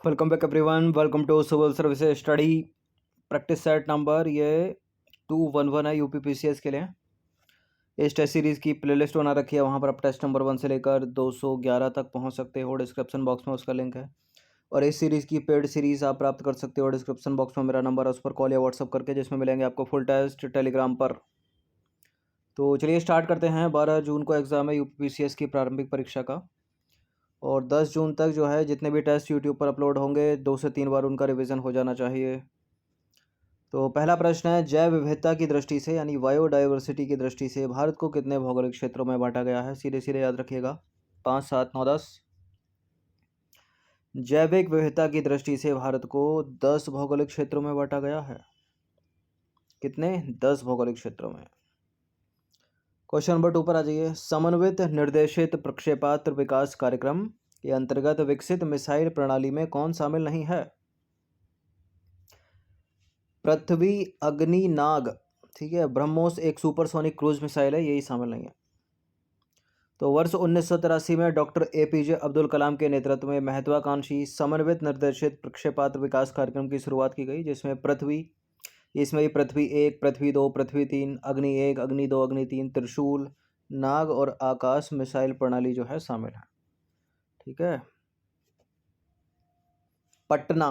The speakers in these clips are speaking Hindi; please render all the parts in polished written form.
Welcome back everyone. Welcome to civil services study practice set number ये 211 है यूपीपीसीएस के लिए। इस टेस्ट सीरीज़ की प्लेलिस्ट बना रखी है, वहाँ पर आप टेस्ट नंबर 1 से लेकर 211 तक पहुँच सकते हो। डिस्क्रिप्शन बॉक्स में उसका लिंक है। और इस सीरीज़ की पेड सीरीज़ आप प्राप्त कर सकते हो। डिस्क्रिप्शन बॉक्स में मेरा नंबर है, उस पर कॉल या व्हाट्सअप करके, जिसमें मिलेंगे आपको फुल टेस्ट टेलीग्राम पर। तो चलिए स्टार्ट करते हैं। 12 जून को एग्ज़ाम है यूपीपीसीएस की प्रारंभिक परीक्षा का, और 10 जून तक जो है जितने भी टेस्ट यूट्यूब पर अपलोड होंगे 2 से 3 बार उनका रिवीजन हो जाना चाहिए। तो पहला प्रश्न है, जैव विविधता की दृष्टि से यानी बायोडाइवर्सिटी की दृष्टि से भारत को कितने भौगोलिक क्षेत्रों में बांटा गया है? सीधे सीधे याद रखिएगा, 5, 7, 9, 10। जैविक विविधता की दृष्टि से भारत को 10 भौगोलिक क्षेत्रों में बांटा गया है। कितने? 10 भौगोलिक क्षेत्रों में। क्वेश्चन नंबर 2 पर आ जाइए। समन्वित निर्देशित प्रक्षेपास्त्र विकास कार्यक्रम के अंतर्गत विकसित मिसाइल प्रणाली में कौन शामिल नहीं है? पृथ्वी, अग्नि, नाग। ठीक है, ब्रह्मोस एक सुपरसोनिक क्रूज मिसाइल है, यही शामिल नहीं है। तो वर्ष 1983 में डॉक्टर एपीजे अब्दुल कलाम के नेतृत्व में महत्वाकांक्षी समन्वित निर्देशित प्रक्षेपास्त्र विकास कार्यक्रम की शुरुआत की गई, जिसमें इसमें भी पृथ्वी 1, पृथ्वी 2, पृथ्वी 3, अग्नि 1, अग्नि 2, अग्नि 3, त्रिशूल, नाग और आकाश मिसाइल प्रणाली जो है शामिल है। ठीक है। पटना,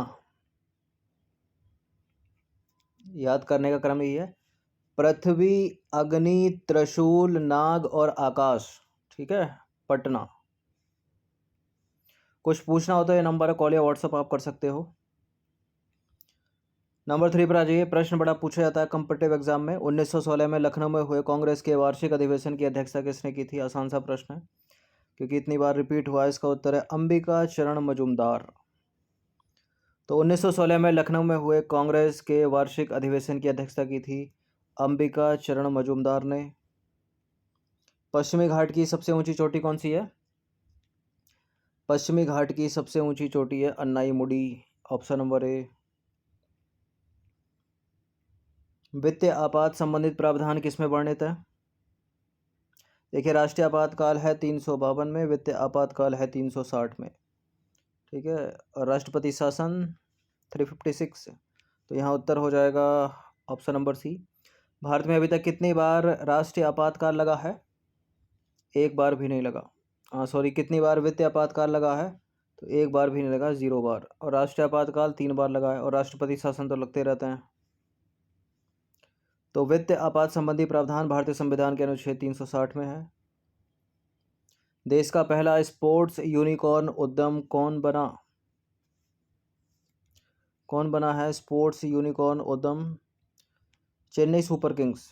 याद करने का क्रम यही है, पृथ्वी, अग्नि, त्रिशूल, नाग और आकाश। ठीक है, पटना। कुछ पूछना हो तो ये नंबर है, कॉल या व्हाट्सअप आप कर सकते हो। नंबर 3 पर आ जाइए। प्रश्न बड़ा पूछा जाता है कॉम्पिटिटिव एग्जाम में। 1916 में लखनऊ में हुए कांग्रेस के वार्षिक अधिवेशन की अध्यक्षता किसने की थी? आसान सा प्रश्न है, क्योंकि इतनी बार रिपीट हुआ है। इसका उत्तर है अंबिका चरण मजूमदार। तो 1916 में लखनऊ में हुए कांग्रेस के वार्षिक अधिवेशन की अध्यक्षता की थी अंबिका चरण मजूमदार ने। पश्चिमी घाट की सबसे ऊंची चोटी कौन सी है? पश्चिमी घाट की सबसे ऊंची चोटी है अन्नाईमुडी, ऑप्शन नंबर ए। वित्तीय आपात संबंधित प्रावधान किसमें वर्णित है? देखिए, राष्ट्रीय आपातकाल है 352 में, वित्तीय आपातकाल है 360 में। ठीक है, और राष्ट्रपति शासन 356। तो यहाँ उत्तर हो जाएगा ऑप्शन नंबर सी। भारत में अभी तक कितनी बार राष्ट्रीय आपातकाल लगा है? एक बार भी नहीं लगा। सॉरी, कितनी बार वित्तीय आपातकाल लगा है? तो एक बार भी नहीं लगा, 0 बार। और राष्ट्रीय आपातकाल 3 बार लगा है, और राष्ट्रपति शासन तो लगते रहते हैं। तो वित्तीय आपात संबंधी प्रावधान भारतीय संविधान के अनुच्छेद 360 में है। देश का पहला स्पोर्ट्स यूनिकॉर्न उद्यम कौन बना? कौन बना है स्पोर्ट्स यूनिकॉर्न उद्यम? Chennai super Kings.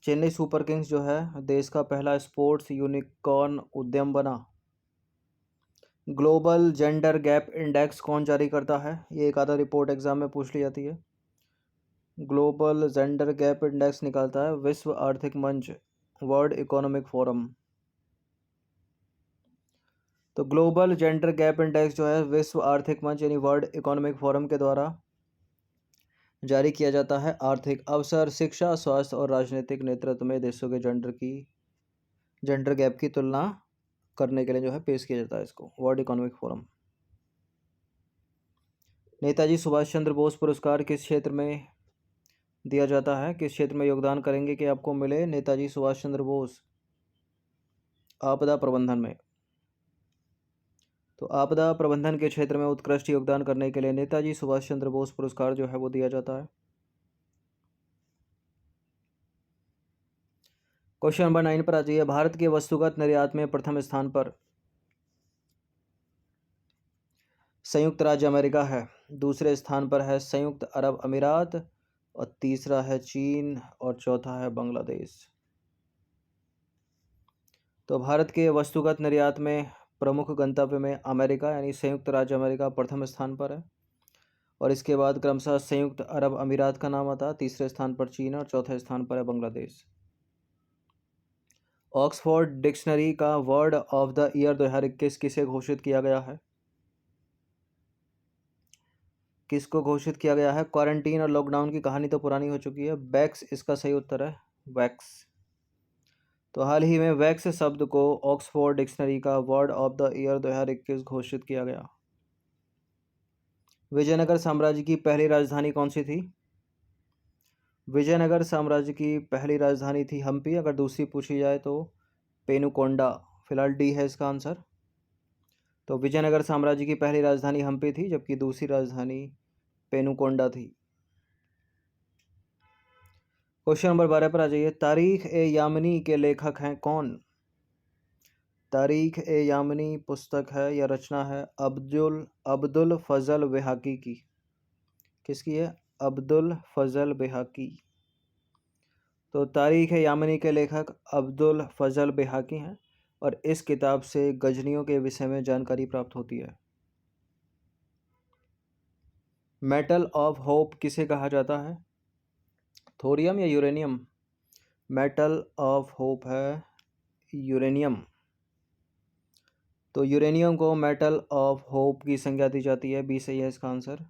Chennai super Kings जो है देश का पहला स्पोर्ट्स यूनिकॉर्न उद्यम बना। ग्लोबल जेंडर गैप इंडेक्स कौन जारी करता है? ये एक आधा रिपोर्ट एग्जाम में पूछ ली जाती है। ग्लोबल जेंडर गैप इंडेक्स निकालता है विश्व आर्थिक मंच, वर्ल्ड इकोनॉमिक फोरम। तो ग्लोबल जेंडर गैप इंडेक्स जो है विश्व आर्थिक मंच यानी वर्ल्ड इकोनॉमिक फोरम के द्वारा जारी किया जाता है। आर्थिक अवसर, शिक्षा, स्वास्थ्य और राजनीतिक नेतृत्व में देशों के जेंडर गैप की तुलना करने के लिए जो है पेश किया जाता है इसको, world economic forum. Netaji Subhash Chandra Bose पुरस्कार किस क्षेत्र में दिया जाता है? किस क्षेत्र में योगदान करेंगे कि आपको मिले नेताजी सुभाष चंद्र बोस? आपदा प्रबंधन में। तो आपदा प्रबंधन के क्षेत्र में उत्कृष्ट योगदान करने के लिए नेताजी सुभाष चंद्र बोस पुरस्कार जो है वो दिया जाता है। क्वेश्चन नंबर 9 पर आ जाइए। भारत के वस्तुगत निर्यात में प्रथम स्थान पर संयुक्त राज्य अमेरिका है, दूसरे स्थान पर है संयुक्त अरब अमीरात, और तीसरा है चीन, और चौथा है बांग्लादेश। तो भारत के वस्तुगत निर्यात में प्रमुख गंतव्य में अमेरिका यानी संयुक्त राज्य अमेरिका प्रथम स्थान पर है, और इसके बाद क्रमशः संयुक्त अरब अमीरात का नाम आता है, तीसरे स्थान पर चीन, और चौथे स्थान पर है बांग्लादेश। ऑक्सफोर्ड डिक्शनरी का वर्ड ऑफ द ईयर 2021 किसे घोषित किया गया है? किसको घोषित किया गया है? क्वारंटीन और लॉकडाउन की कहानी तो पुरानी हो चुकी है, वैक्स इसका सही उत्तर है, वैक्स। तो हाल ही में वैक्स शब्द को ऑक्सफोर्ड डिक्शनरी का वर्ड ऑफ द ईयर 2021 घोषित किया गया। विजयनगर साम्राज्य की पहली राजधानी कौन सी थी? विजयनगर साम्राज्य की पहली राजधानी थी हम्पी। अगर दूसरी पूछी जाए तो पेनुकोंडा। फिलहाल डी है इसका आंसर। तो विजयनगर साम्राज्य की पहली राजधानी हम्पी थी, जबकि दूसरी राजधानी पेनुकोंडा थी। क्वेश्चन नंबर 12 पर आ जाइए। तारीख ए यामिनी के लेखक हैं कौन? तारीख ए यामिनी पुस्तक है या रचना है अब्दुल फजल बेहाकी की। किसकी है? अब्दुल फजल बेहाकी। तो तारीख ए यामिनी के लेखक अब्दुल फजल बेहाकी हैं और इस किताब से गजनियों के विषय में जानकारी प्राप्त होती है। मेटल ऑफ होप किसे कहा जाता है? थोरियम या यूरेनियम? मेटल ऑफ होप है यूरेनियम। तो यूरेनियम को मेटल ऑफ होप की संज्ञा दी जाती है। बी सही है इसका आंसर।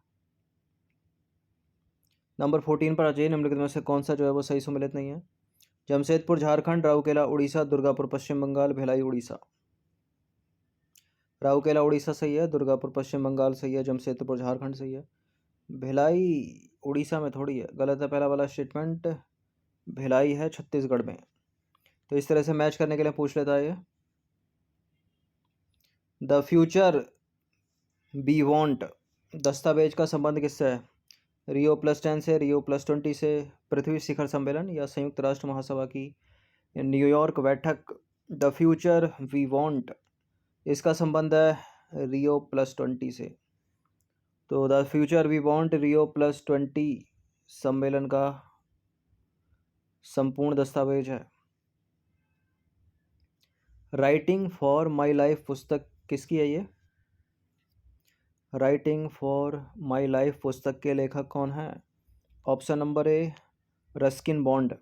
नंबर 14 पर आ जाइए। निम्नलिखित में से कौन सा जो है वो सही सम्मिलित नहीं है? जमशेदपुर झारखंड, राउरकेला उड़ीसा, दुर्गापुर पश्चिम बंगाल, भिलाई उड़ीसा। राउरकेला उड़ीसा सही है, दुर्गापुर पश्चिम बंगाल सही है, जमशेदपुर झारखंड सही है। भिलाई उड़ीसा में थोड़ी है, गलत है पहला वाला स्टेटमेंट। भिलाई है छत्तीसगढ़ में। तो इस तरह से मैच करने के लिए पूछ लेता है ये। द फ्यूचर वी वॉन्ट दस्तावेज का संबंध किससे है? रियो +10 से, रियो +20 से, पृथ्वी शिखर सम्मेलन या संयुक्त राष्ट्र महासभा की न्यूयॉर्क बैठक। द फ्यूचर वी वॉन्ट इसका संबंध है रियो +20 से। तो द फ्यूचर वी वॉन्ट रियो +20 सम्मेलन का संपूर्ण दस्तावेज है। राइटिंग फॉर माई लाइफ पुस्तक किसकी है ये? राइटिंग फॉर माई लाइफ पुस्तक के लेखक कौन है? Option number A Ruskin Bond.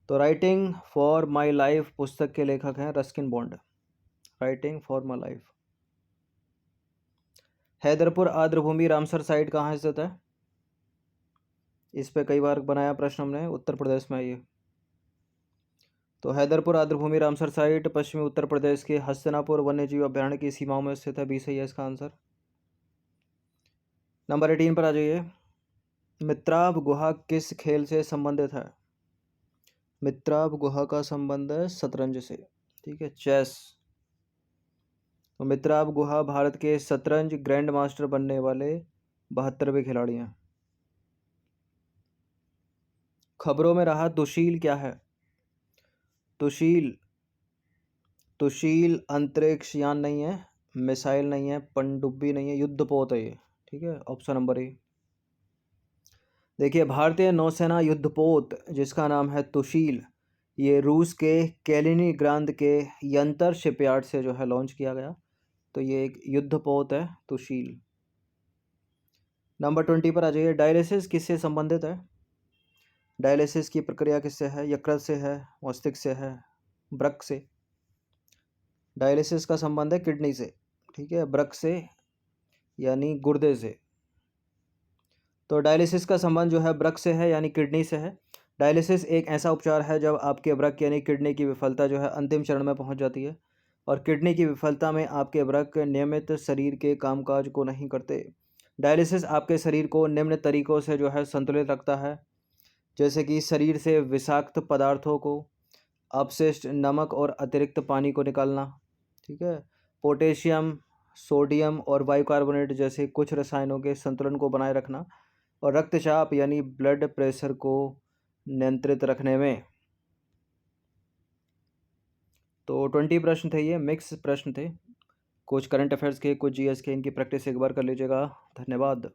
तो राइटिंग फॉर माई लाइफ पुस्तक के लेखक हैं Ruskin Bond. Writing for my life. Haiderpur आर्द्रभूमि रामसर साइट कहाँ स्थित है? इस पे कई बार बनाया प्रश्न हमने, उत्तर प्रदेश में है ये। तो हैदरपुर आर्द्रभूमि रामसर साइट पश्चिमी उत्तर प्रदेश के हस्तिनापुर वन्यजीव अभ्यारण्य की सीमाओं में स्थित है। बी सही है इसका आंसर। नंबर 18 पर आ जाइए। मित्राब गुहा किस खेल से संबंधित है? मित्राब गुहा का संबंध है शतरंज से। ठीक है, चेस। तो मित्राब गुहा भारत के शतरंज ग्रैंड मास्टर बनने वाले 72वें खिलाड़ी हैं। खबरों में रहा तुशील क्या है? तुशील अंतरिक्ष यान नहीं है, मिसाइल नहीं है, पनडुब्बी नहीं है, युद्धपोत है ये। ठीक है, ऑप्शन नंबर ए। देखिए, भारतीय नौसेना युद्धपोत जिसका नाम है तुशील, ये रूस के कैलिनिंग्राद के यंतर शिपयार्ड से जो है लॉन्च किया गया। तो ये एक युद्धपोत है तुशील। नंबर 20 पर आ जाइए। डायलिसिस किससे संबंधित है? डायलिसिस की प्रक्रिया किससे है? यकृत से है, मस्तिष्क से है, वृक्क से? डायलिसिस का संबंध है किडनी से। ठीक है, वृक्क से यानी गुर्दे से। तो डायलिसिस का संबंध जो है वृक्क से है यानी किडनी से है। डायलिसिस एक ऐसा उपचार है जब आपके वृक्क यानी किडनी की विफलता जो है अंतिम चरण में पहुंच जाती है और किडनी की विफलता में आपके वृक्क नियमित शरीर के कामकाज को नहीं करते। डायलिसिस आपके शरीर को निम्न तरीकों से जो है संतुलित रखता है, जैसे कि शरीर से विषाक्त पदार्थों को, अपशिष्ट नमक और अतिरिक्त पानी को निकालना। ठीक है, पोटेशियम, सोडियम और बाइकार्बोनेट जैसे कुछ रसायनों के संतुलन को बनाए रखना और रक्तचाप यानी ब्लड प्रेशर को नियंत्रित रखने में। तो 20 प्रश्न थे, ये मिक्स प्रश्न थे, कुछ करंट अफेयर्स के, कुछ जीएस के। इनकी प्रैक्टिस एक बार कर लीजिएगा। धन्यवाद।